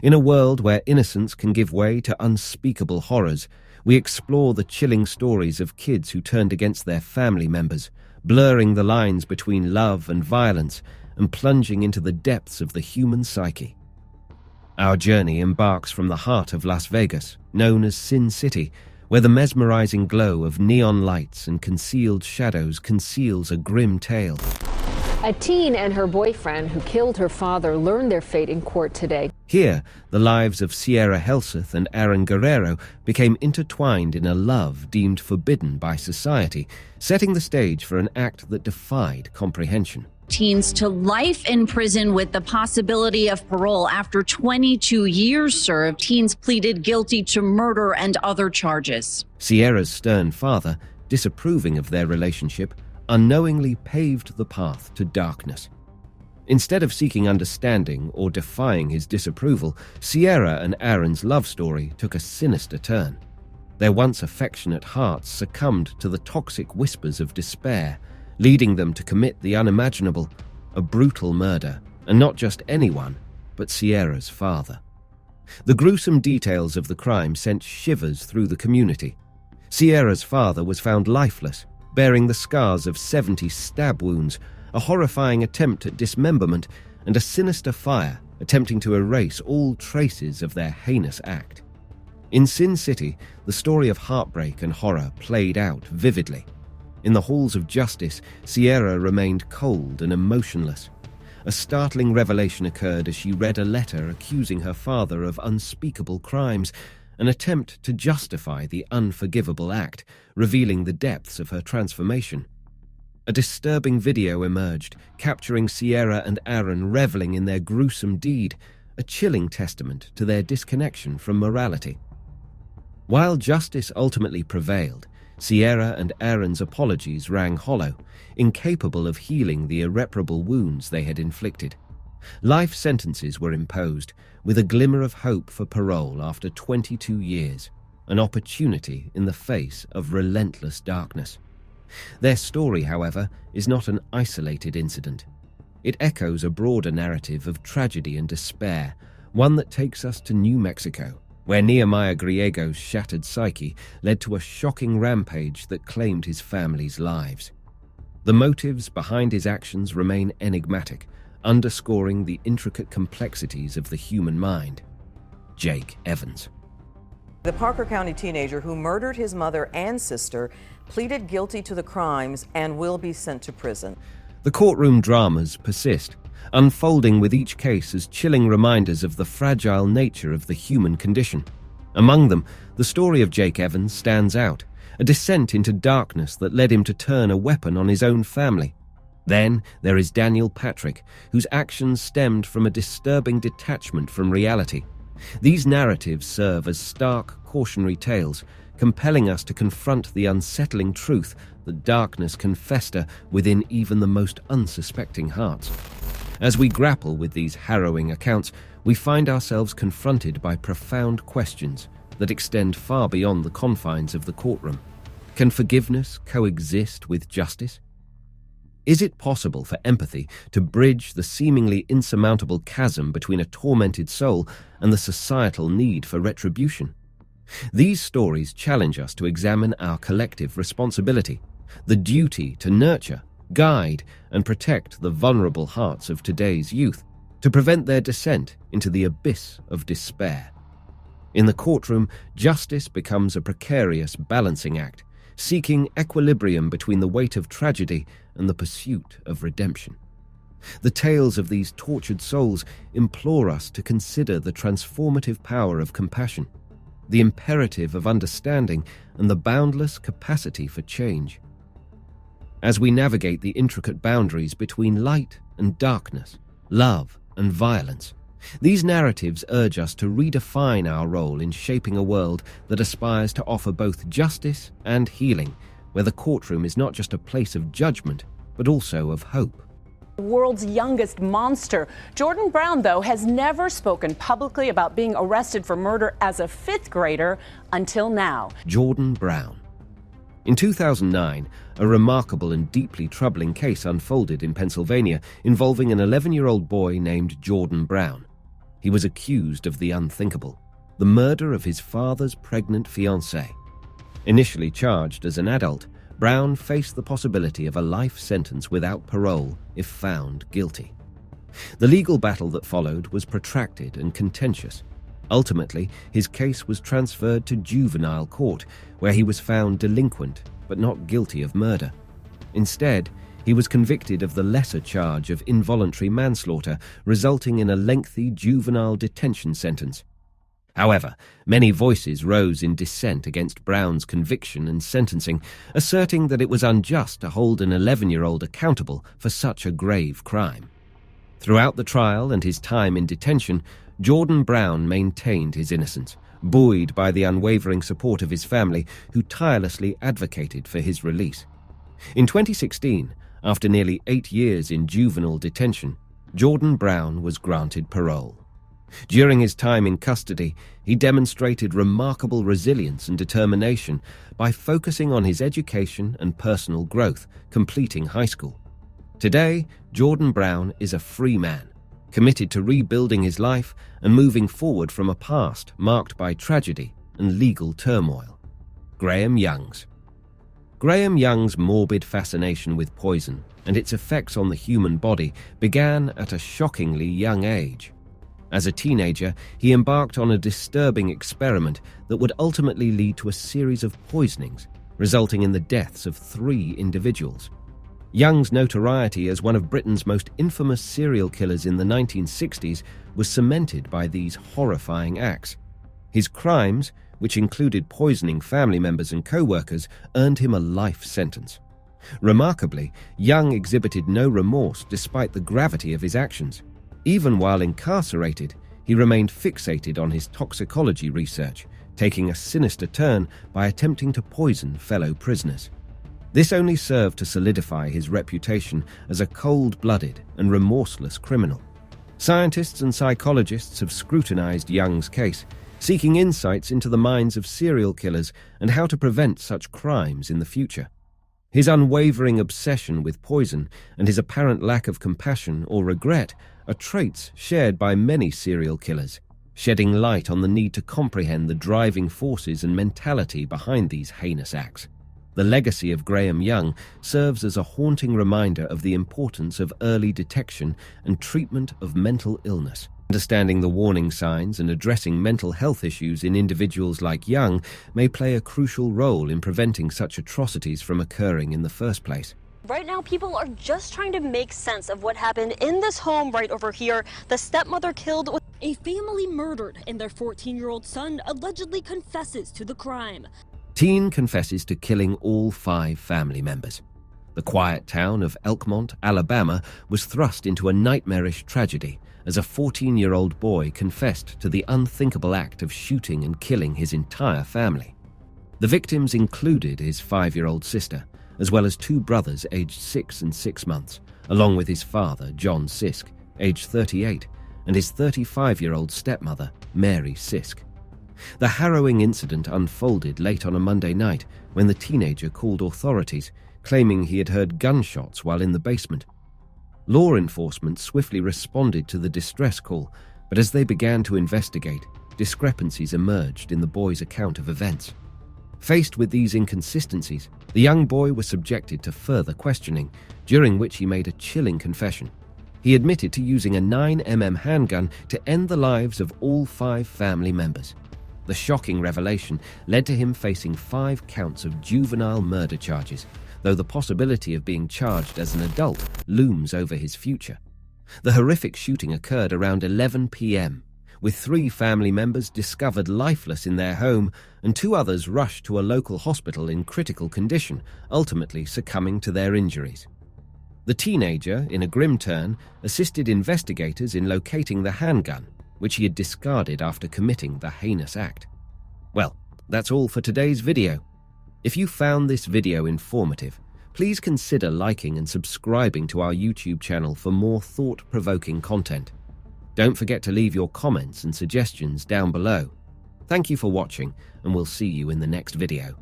In a world where innocence can give way to unspeakable horrors, we explore the chilling stories of kids who turned against their family members, blurring the lines between love and violence and plunging into the depths of the human psyche. Our journey embarks from the heart of Las Vegas, known as Sin City, where the mesmerizing glow of neon lights and concealed shadows conceals a grim tale. A teen and her boyfriend who killed her father learned their fate in court today. Here, the lives of Sierra Helseth and Aaron Guerrero became intertwined in a love deemed forbidden by society, setting the stage for an act that defied comprehension. Teens to life in prison with the possibility of parole after 22 years served. Teens pleaded guilty to murder and other charges. Sierra's stern father, disapproving of their relationship, unknowingly paved the path to darkness. Instead of seeking understanding or defying his disapproval, Sierra and Aaron's love story took a sinister turn. Their once affectionate hearts succumbed to the toxic whispers of despair, leading them to commit the unimaginable, a brutal murder, and not just anyone, but Sierra's father. The gruesome details of the crime sent shivers through the community. Sierra's father was found lifeless, bearing the scars of 70 stab wounds, a horrifying attempt at dismemberment, and a sinister fire attempting to erase all traces of their heinous act. In Sin City, the story of heartbreak and horror played out vividly. In the halls of justice, Sierra remained cold and emotionless. A startling revelation occurred as she read a letter accusing her father of unspeakable crimes, an attempt to justify the unforgivable act, revealing the depths of her transformation. A disturbing video emerged, capturing Sierra and Aaron reveling in their gruesome deed, a chilling testament to their disconnection from morality. While justice ultimately prevailed, Sierra and Aaron's apologies rang hollow, incapable of healing the irreparable wounds they had inflicted. Life sentences were imposed, with a glimmer of hope for parole after 22 years, an opportunity in the face of relentless darkness. Their story, however, is not an isolated incident. It echoes a broader narrative of tragedy and despair, one that takes us to New Mexico, where Nehemiah Griego's shattered psyche led to a shocking rampage that claimed his family's lives. The motives behind his actions remain enigmatic, underscoring the intricate complexities of the human mind. Jake Evans. The Parker County teenager who murdered his mother and sister pleaded guilty to the crimes and will be sent to prison. The courtroom dramas persist, unfolding with each case as chilling reminders of the fragile nature of the human condition. Among them, the story of Jake Evans stands out, a descent into darkness that led him to turn a weapon on his own family. Then there is Daniel Patrick, whose actions stemmed from a disturbing detachment from reality. These narratives serve as stark, cautionary tales, compelling us to confront the unsettling truth that darkness can fester within even the most unsuspecting hearts. As we grapple with these harrowing accounts, we find ourselves confronted by profound questions that extend far beyond the confines of the courtroom. Can forgiveness coexist with justice? Is it possible for empathy to bridge the seemingly insurmountable chasm between a tormented soul and the societal need for retribution? These stories challenge us to examine our collective responsibility, the duty to nurture, guide, and protect the vulnerable hearts of today's youth, to prevent their descent into the abyss of despair. In the courtroom, justice becomes a precarious balancing act, seeking equilibrium between the weight of tragedy and the pursuit of redemption. The tales of these tortured souls implore us to consider the transformative power of compassion, the imperative of understanding, and the boundless capacity for change. As we navigate the intricate boundaries between light and darkness, love and violence, these narratives urge us to redefine our role in shaping a world that aspires to offer both justice and healing, where the courtroom is not just a place of judgment, but also of hope. The world's youngest monster. Jordan Brown, though, has never spoken publicly about being arrested for murder as a fifth grader until now. Jordan Brown. In 2009, a remarkable and deeply troubling case unfolded in Pennsylvania involving an 11-year-old boy named Jordan Brown. He was accused of the unthinkable, the murder of his father's pregnant fiancée. Initially charged as an adult, Brown faced the possibility of a life sentence without parole if found guilty. The legal battle that followed was protracted and contentious. Ultimately, his case was transferred to juvenile court, where he was found delinquent but not guilty of murder. Instead, he was convicted of the lesser charge of involuntary manslaughter, resulting in a lengthy juvenile detention sentence. However, many voices rose in dissent against Brown's conviction and sentencing, asserting that it was unjust to hold an 11-year-old accountable for such a grave crime. Throughout the trial and his time in detention, Jordan Brown maintained his innocence, buoyed by the unwavering support of his family, who tirelessly advocated for his release. In 2016, after nearly 8 years in juvenile detention, Jordan Brown was granted parole. During his time in custody, he demonstrated remarkable resilience and determination by focusing on his education and personal growth, completing high school. Today, Jordan Brown is a free man, committed to rebuilding his life and moving forward from a past marked by tragedy and legal turmoil. Graham Youngs. Graham Young's morbid fascination with poison and its effects on the human body began at a shockingly young age. As a teenager, he embarked on a disturbing experiment that would ultimately lead to a series of poisonings, resulting in the deaths of 3 individuals. Young's notoriety as one of Britain's most infamous serial killers in the 1960s was cemented by these horrifying acts. His crimes, which included poisoning family members and co-workers, earned him a life sentence. Remarkably, Young exhibited no remorse despite the gravity of his actions. Even while incarcerated, he remained fixated on his toxicology research, taking a sinister turn by attempting to poison fellow prisoners. This only served to solidify his reputation as a cold-blooded and remorseless criminal. Scientists and psychologists have scrutinized Young's case, seeking insights into the minds of serial killers and how to prevent such crimes in the future. His unwavering obsession with poison and his apparent lack of compassion or regret are traits shared by many serial killers, shedding light on the need to comprehend the driving forces and mentality behind these heinous acts. The legacy of Graham Young serves as a haunting reminder of the importance of early detection and treatment of mental illness. Understanding the warning signs and addressing mental health issues in individuals like Young may play a crucial role in preventing such atrocities from occurring in the first place. Right now, people are just trying to make sense of what happened in this home right over here. The stepmother killed with a family murdered, and their 14-year-old son allegedly confesses to the crime. Teen confesses to killing all 5 family members. The quiet town of Elkmont, Alabama, was thrust into a nightmarish tragedy as a 14-year-old boy confessed to the unthinkable act of shooting and killing his entire family. The victims included his 5-year-old sister, as well as 2 brothers aged 6 and 6 months, along with his father, John Sisk, aged 38, and his 35-year-old stepmother, Mary Sisk. The harrowing incident unfolded late on a Monday night when the teenager called authorities, claiming he had heard gunshots while in the basement. Law enforcement swiftly responded to the distress call, but as they began to investigate, discrepancies emerged in the boy's account of events. Faced with these inconsistencies, the young boy was subjected to further questioning, during which he made a chilling confession. He admitted to using a 9mm handgun to end the lives of all 5 family members. The shocking revelation led to him facing 5 counts of juvenile murder charges, though the possibility of being charged as an adult looms over his future. The horrific shooting occurred around 11 p.m., with 3 family members discovered lifeless in their home and 2 others rushed to a local hospital in critical condition, ultimately succumbing to their injuries. The teenager, in a grim turn, assisted investigators in locating the handgun, which he had discarded after committing the heinous act. Well, that's all for today's video. If you found this video informative, please consider liking and subscribing to our YouTube channel for more thought-provoking content. Don't forget to leave your comments and suggestions down below. Thank you for watching, and we'll see you in the next video.